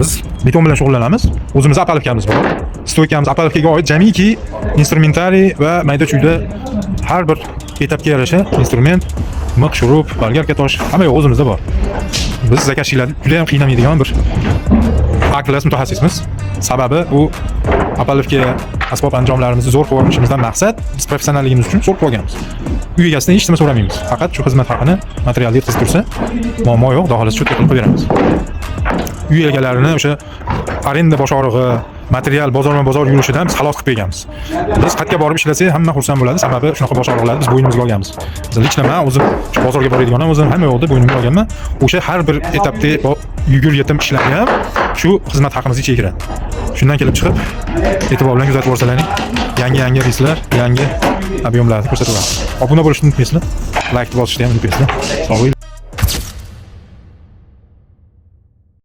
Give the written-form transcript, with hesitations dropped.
Biz beton bilan shug'ullanamiz. O'zimiz apalivkamiz bor. Stoykamiz apalivkaga oid jamiki instrumentariy va mayda-chuyda har bir etapga yarasha instrument, miq, shurup, bolgarka tosh hamma yo'q o'zimizda bor. Biz zakashchilarni juda ham qiynamaydigan bir A-klass mutaxassismiz. Sababi u apalivka asbob anjomlarimizni zo'r qilib olishimizdan maqsad biz professionalligimiz uchun zo'r qilib olganmiz. Uy egasidan hech nima so'ramaymiz. Faqat shu xizmat haqini materialni yetkazib tursa, muammo yo'q, xohlasa shu qilib beramiz. Uy egalarini o'sha arenda boshorig'i, material bozorma-bozor yurishidan biz xalos qilib berganmiz. Biz qayerga borib ishlasak, hamma xursand bo'ladi, sababi shunaqa boshoriqlarni biz bo'ynimizga olganmiz. Biz lichna men o'zim shu bozorga boradiganman, o'zim hamma yo'lda bo'ynimga olganman. O'sha har bir etapda yugur yetim ishlarni ham shu xizmat haqimizga ichiga kiradi. Shundan kelib chiqib, e'tibor bilan kuzatib borsalaring, yangi reyslar, yangi ob'yomlarni ko'rsatib boramiz. Obuna bo'lishni unutmaysizlar, like bosishni ham unutmaysizlar. Sog' bo'ling.